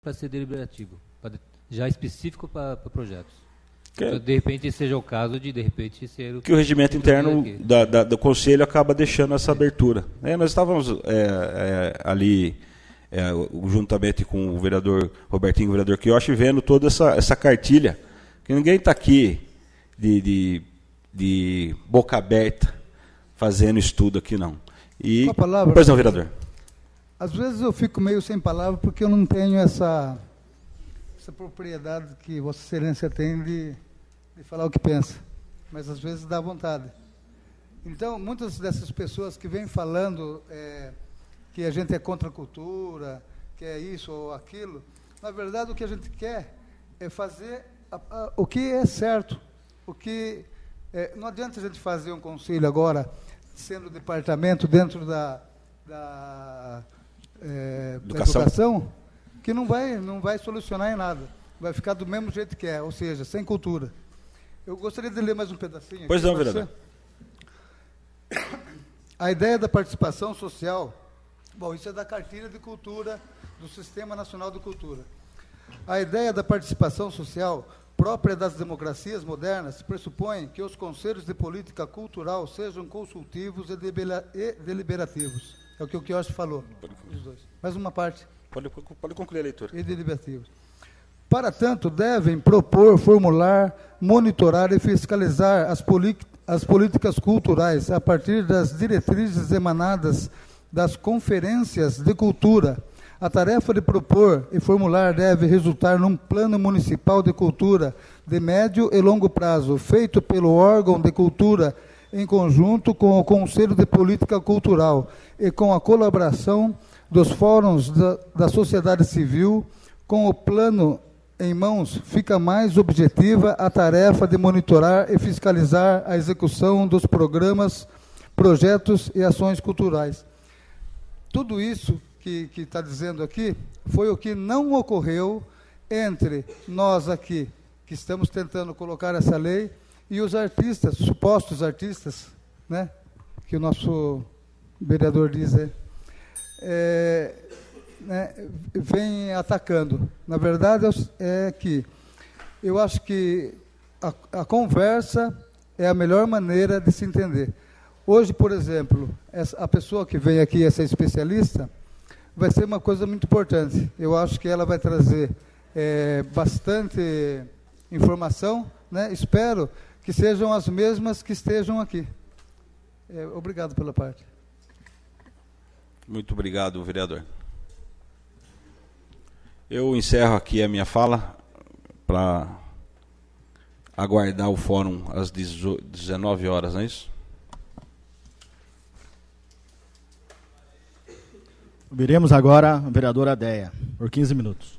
para ser deliberativo, já específico para projetos. Então, de repente, seja o caso de repente, ser... Que o regimento interno do Conselho acaba deixando essa abertura. Nós estávamos ali, juntamente com o vereador Robertinho, o vereador Quioche, vendo toda essa cartilha, que ninguém está aqui de boca aberta, fazendo estudo aqui, não. E, com a palavra, pois não, vereador. Às vezes eu fico meio sem palavra, porque eu não tenho essa propriedade que Vossa Excelência tem de falar o que pensa, mas às vezes dá vontade. Então, muitas dessas pessoas que vêm falando que a gente é contra a cultura, que é isso ou aquilo, na verdade o que a gente quer é fazer o que é certo. O que não adianta a gente fazer um conselho agora, sendo departamento dentro da educação, que não vai solucionar em nada. Vai ficar do mesmo jeito que é, ou seja, sem cultura. Eu gostaria de ler mais um pedacinho. Pois não, vereador. A ideia da participação social, bom, isso é da Cartilha de Cultura do Sistema Nacional de Cultura. A ideia da participação social própria das democracias modernas pressupõe que os conselhos de política cultural sejam consultivos e deliberativos. É o que o Quioche falou. Os dois. Mais uma parte. Pode concluir a leitura. E deliberativos. Para tanto, devem propor, formular, monitorar e fiscalizar as políticas culturais a partir das diretrizes emanadas das conferências de cultura. A tarefa de propor e formular deve resultar num plano municipal de cultura de médio e longo prazo, feito pelo órgão de cultura em conjunto com o Conselho de Política Cultural e com a colaboração dos fóruns da sociedade civil. Com o plano em mãos, fica mais objetiva a tarefa de monitorar e fiscalizar a execução dos programas, projetos e ações culturais. Tudo isso que está dizendo aqui foi o que não ocorreu entre nós aqui, que estamos tentando colocar essa lei, e os artistas, supostos artistas, né, que o nosso vereador diz, vem atacando. Na verdade, é que eu acho que a conversa é a melhor maneira de se entender. Hoje, por exemplo, a pessoa que vem aqui, essa especialista, vai ser uma coisa muito importante. Eu acho que ela vai trazer bastante informação, né? Espero que sejam as mesmas que estejam aqui. Obrigado pela parte. Muito obrigado, vereador. Eu encerro aqui a minha fala para aguardar o fórum às 19 horas, não é isso? Ouviremos agora a vereadora Adéia, por 15 minutos.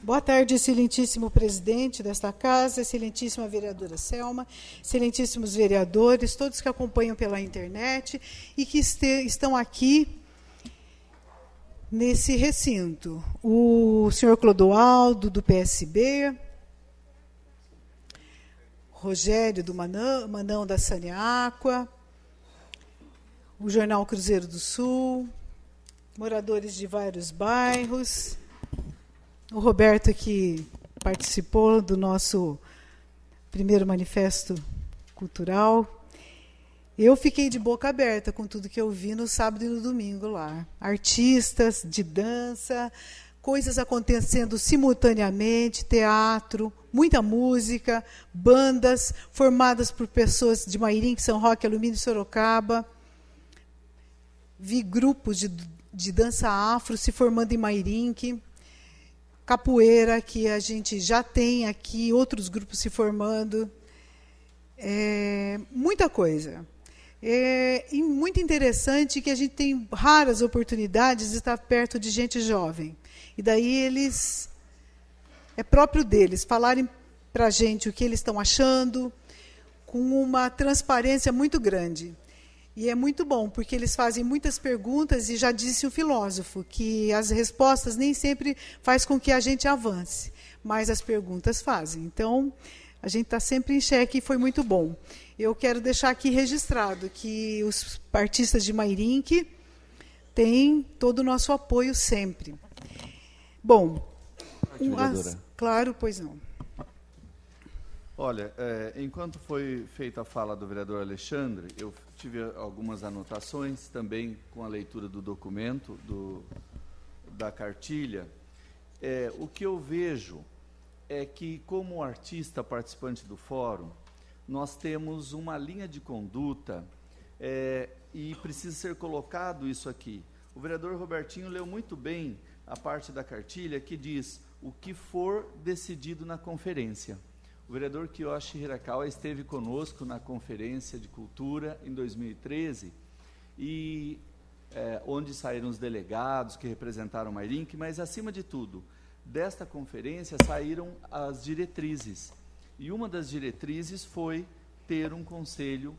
Boa tarde, excelentíssimo presidente desta casa, excelentíssima vereadora Selma, excelentíssimos vereadores, todos que acompanham pela internet e que estão aqui nesse recinto. O senhor Clodoaldo, do PSB, Rogério, do Manão da Saniaqua, o Jornal Cruzeiro do Sul, moradores de vários bairros, o Roberto, que participou do nosso primeiro manifesto cultural. Eu fiquei de boca aberta com tudo que eu vi no sábado e no domingo lá. Artistas de dança, coisas acontecendo simultaneamente, teatro, muita música, bandas formadas por pessoas de Mairim, São Roque, Alumínio e Sorocaba. Vi grupos de dança afro se formando em Mairim, capoeira, que a gente já tem aqui, outros grupos se formando. Muita coisa. E muito interessante que a gente tem raras oportunidades de estar perto de gente jovem. E daí é próprio deles falarem para a gente o que eles estão achando, com uma transparência muito grande. E é muito bom, porque eles fazem muitas perguntas, e já disse o filósofo, que as respostas nem sempre faz com que a gente avance, mas as perguntas fazem. Então, a gente está sempre em xeque e foi muito bom. Eu quero deixar aqui registrado que os artistas de Mairim têm todo o nosso apoio sempre. Bom, vereadora. Claro, pois não. Olha, enquanto foi feita a fala do vereador Alexandre, eu tive algumas anotações também com a leitura do documento, da cartilha. O que eu vejo é que, como artista participante do fórum, nós temos uma linha de conduta e precisa ser colocado isso aqui. O vereador Robertinho leu muito bem a parte da cartilha que diz o que for decidido na conferência. O vereador Kiyoshi Hirakawa esteve conosco na Conferência de Cultura em 2013, onde saíram os delegados que representaram Mairinque, mas, acima de tudo, desta conferência saíram as diretrizes. E uma das diretrizes foi ter um conselho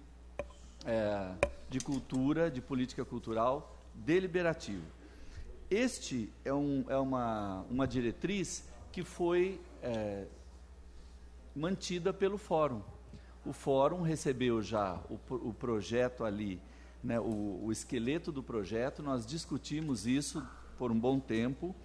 de cultura, de política cultural, deliberativo. Este é uma diretriz que foi mantida pelo Fórum. O Fórum recebeu já o projeto ali, né, o esqueleto do projeto, nós discutimos isso por um bom tempo.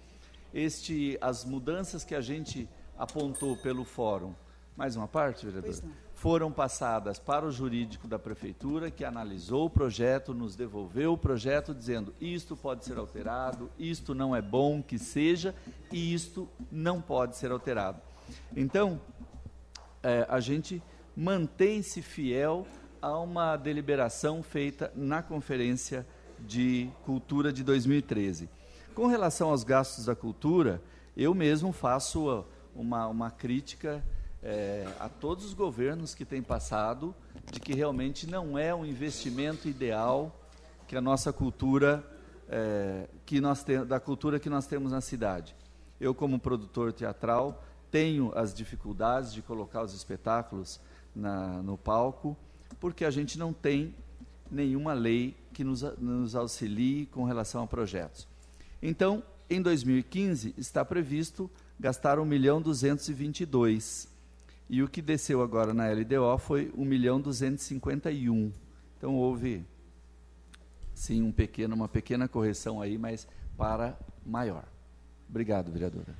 As mudanças que a gente apontou pelo Fórum, mais uma parte, vereador? Foram passadas para o jurídico da Prefeitura, que analisou o projeto, nos devolveu o projeto, dizendo isto pode ser alterado, isto não é bom que seja, e isto não pode ser alterado. Então, a gente mantém-se fiel a uma deliberação feita na Conferência de Cultura de 2013. Com relação aos gastos da cultura, eu mesmo faço uma crítica a todos os governos que têm passado, de que realmente não é um investimento ideal que a nossa cultura, da cultura que nós temos na cidade. Eu, como produtor teatral, tenho as dificuldades de colocar os espetáculos no palco, porque a gente não tem nenhuma lei que nos auxilie com relação a projetos. Então, em 2015, está previsto gastar 1.222.000, e o que desceu agora na LDO foi 1.251.000. Então, houve, sim, uma pequena correção aí, mas para maior. Obrigado, vereadora.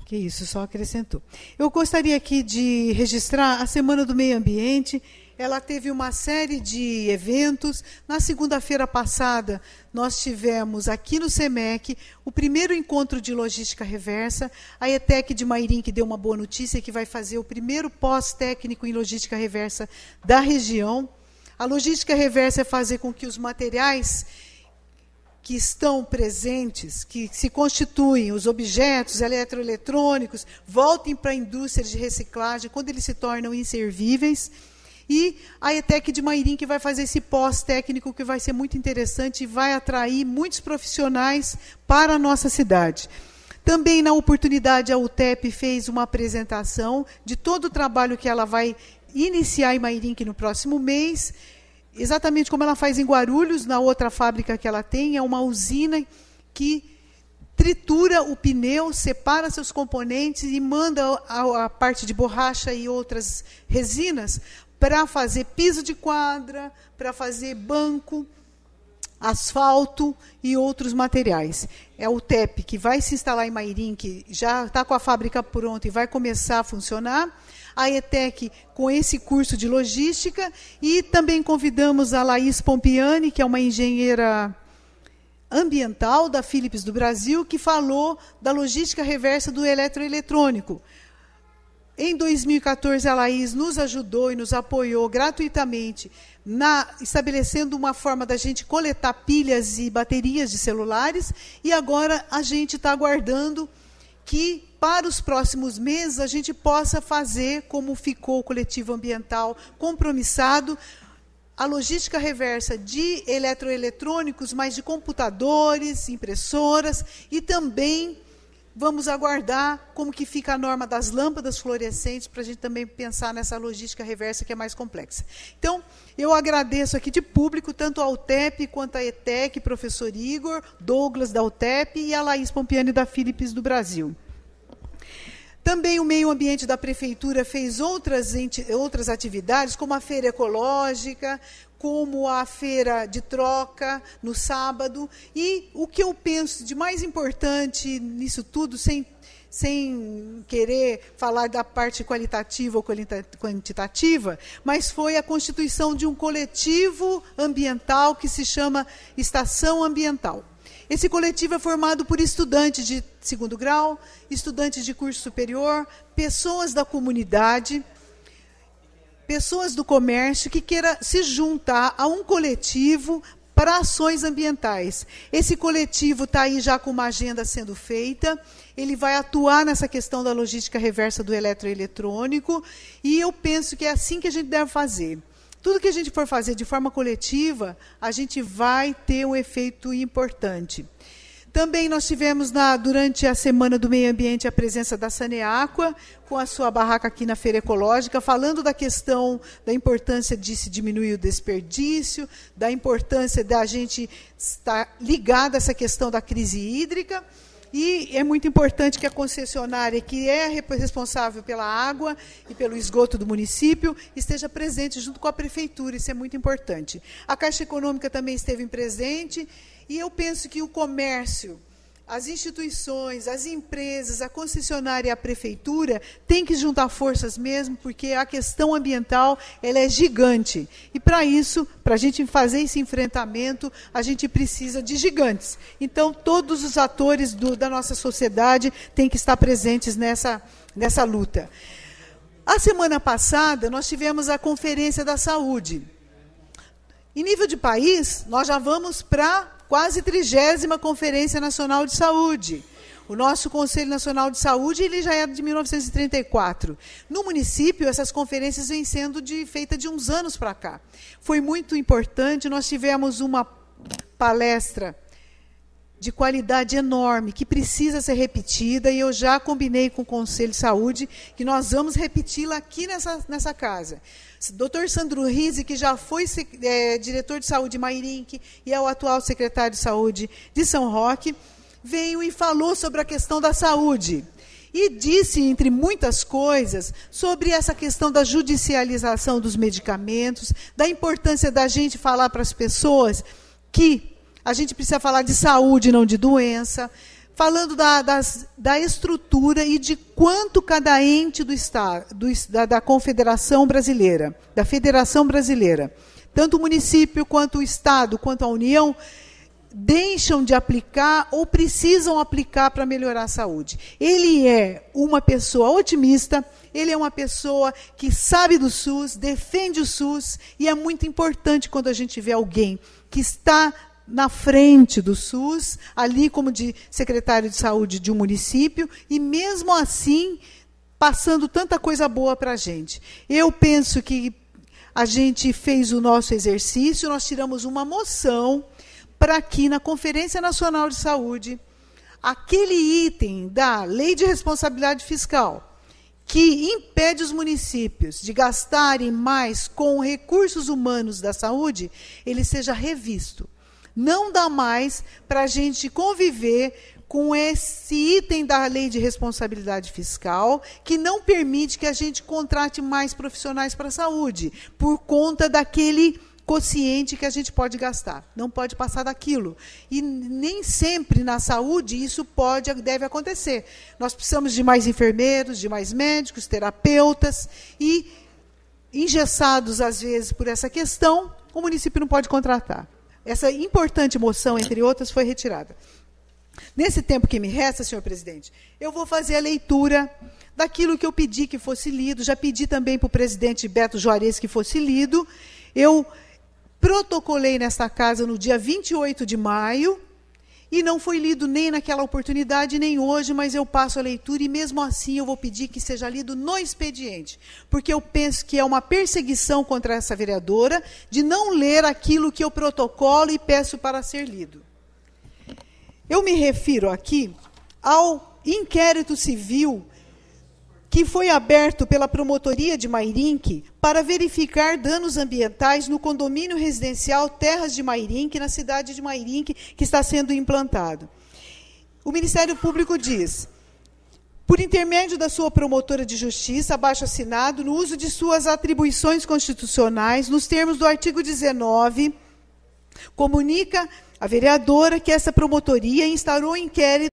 Que isso, só acrescentou. Eu gostaria aqui de registrar a Semana do Meio Ambiente. Ela teve uma série de eventos. Na segunda-feira passada, nós tivemos aqui no SEMEC o primeiro encontro de logística reversa. A ETEC de Mairinque deu uma boa notícia, que vai fazer o primeiro pós-técnico em logística reversa da região. A logística reversa é fazer com que os materiais que estão presentes, que se constituem, os objetos eletroeletrônicos, voltem para a indústria de reciclagem, quando eles se tornam inservíveis. E a ETEC de Mairinque vai fazer esse pós-técnico, que vai ser muito interessante e vai atrair muitos profissionais para a nossa cidade. Também, na oportunidade, a UTEP fez uma apresentação de todo o trabalho que ela vai iniciar em Mairinque no próximo mês, exatamente como ela faz em Guarulhos, na outra fábrica que ela tem, é uma usina que tritura o pneu, separa seus componentes e manda a parte de borracha e outras resinas para fazer piso de quadra, para fazer banco, asfalto e outros materiais. É o TEP que vai se instalar em Mairinque, já está com a fábrica pronta e vai começar a funcionar. A ETEC com esse curso de logística, e também convidamos a Laís Pompiani, que é uma engenheira ambiental da Philips do Brasil, que falou da logística reversa do eletroeletrônico. Em 2014, a Laís nos ajudou e nos apoiou gratuitamente, estabelecendo uma forma da gente coletar pilhas e baterias de celulares, e agora a gente está aguardando que, para os próximos meses, a gente possa fazer, como ficou o coletivo ambiental compromissado, a logística reversa de eletroeletrônicos, mas de computadores, impressoras, e também vamos aguardar como que fica a norma das lâmpadas fluorescentes, para a gente também pensar nessa logística reversa que é mais complexa. Então, eu agradeço aqui de público, tanto a UTEP quanto a ETEC, professor Igor, Douglas da UTEP e a Laís Pompiani da Philips do Brasil. Também o meio ambiente da Prefeitura fez outras atividades, como a feira ecológica, como a feira de troca no sábado. E o que eu penso de mais importante nisso tudo, sem querer falar da parte qualitativa ou quantitativa, mas foi a constituição de um coletivo ambiental que se chama Estação Ambiental. Esse coletivo é formado por estudantes de segundo grau, estudantes de curso superior, pessoas da comunidade, pessoas do comércio que queira se juntar a um coletivo para ações ambientais. Esse coletivo está aí já com uma agenda sendo feita, ele vai atuar nessa questão da logística reversa do eletroeletrônico, e eu penso que é assim que a gente deve fazer. Tudo que a gente for fazer de forma coletiva, a gente vai ter um efeito importante. Também nós tivemos, durante a Semana do Meio Ambiente, a presença da Saneaqua, com a sua barraca aqui na Feira Ecológica, falando da questão da importância de se diminuir o desperdício, da importância da gente estar ligado a essa questão da crise hídrica. E é muito importante que a concessionária, que é responsável pela água e pelo esgoto do município, esteja presente junto com a prefeitura, isso é muito importante. A Caixa Econômica também esteve presente, e eu penso que o comércio, as instituições, as empresas, a concessionária e a prefeitura têm que juntar forças mesmo, porque a questão ambiental ela é gigante. E, para isso, para a gente fazer esse enfrentamento, a gente precisa de gigantes. Então, todos os atores da nossa sociedade têm que estar presentes nessa luta. A semana passada, nós tivemos a Conferência da Saúde. Em nível de país, nós já vamos para quase 30ª Conferência Nacional de Saúde. O nosso Conselho Nacional de Saúde ele já é de 1934. No município, essas conferências vêm sendo feitas de uns anos para cá. Foi muito importante, nós tivemos uma palestra de qualidade enorme, que precisa ser repetida, e eu já combinei com o Conselho de Saúde que nós vamos repeti-la aqui nessa casa. Dr. Sandro Rizzi, que já foi diretor de saúde de Mairinque e é o atual secretário de saúde de São Roque, veio e falou sobre a questão da saúde. E disse, entre muitas coisas, sobre essa questão da judicialização dos medicamentos, da importância da gente falar para as pessoas que a gente precisa falar de saúde, não de doença, falando da estrutura e de quanto cada ente do Estado, da Confederação Brasileira, da Federação Brasileira, tanto o município, quanto o Estado, quanto a União, deixam de aplicar ou precisam aplicar para melhorar a saúde. Ele é uma pessoa otimista, ele é uma pessoa que sabe do SUS, defende o SUS, e é muito importante quando a gente vê alguém que está na frente do SUS, ali como de secretário de saúde de um município, e mesmo assim, passando tanta coisa boa para a gente. Eu penso que a gente fez o nosso exercício, nós tiramos uma moção para que na Conferência Nacional de Saúde, aquele item da Lei de Responsabilidade Fiscal, que impede os municípios de gastarem mais com recursos humanos da saúde, ele seja revisto. Não dá mais para a gente conviver com esse item da Lei de Responsabilidade Fiscal, que não permite que a gente contrate mais profissionais para a saúde, por conta daquele quociente que a gente pode gastar. Não pode passar daquilo. E nem sempre na saúde isso deve acontecer. Nós precisamos de mais enfermeiros, de mais médicos, terapeutas, e, engessados às vezes por essa questão, o município não pode contratar. Essa importante moção, entre outras, foi retirada. Nesse tempo que me resta, senhor presidente, eu vou fazer a leitura daquilo que eu pedi que fosse lido. Já pedi também para o presidente Beto Juarez que fosse lido. Eu protocolei nesta casa no dia 28 de maio, e não foi lido nem naquela oportunidade, nem hoje, mas eu passo a leitura, e mesmo assim eu vou pedir que seja lido no expediente, porque eu penso que é uma perseguição contra essa vereadora de não ler aquilo que eu protocolo e peço para ser lido. Eu me refiro aqui ao inquérito civil que foi aberto pela Promotoria de Mairinque para verificar danos ambientais no condomínio residencial Terras de Mairinque, na cidade de Mairinque, que está sendo implantado. O Ministério Público diz: por intermédio da sua promotora de justiça, abaixo-assinado, no uso de suas atribuições constitucionais, nos termos do artigo 19, comunica à vereadora que essa promotoria instaurou inquérito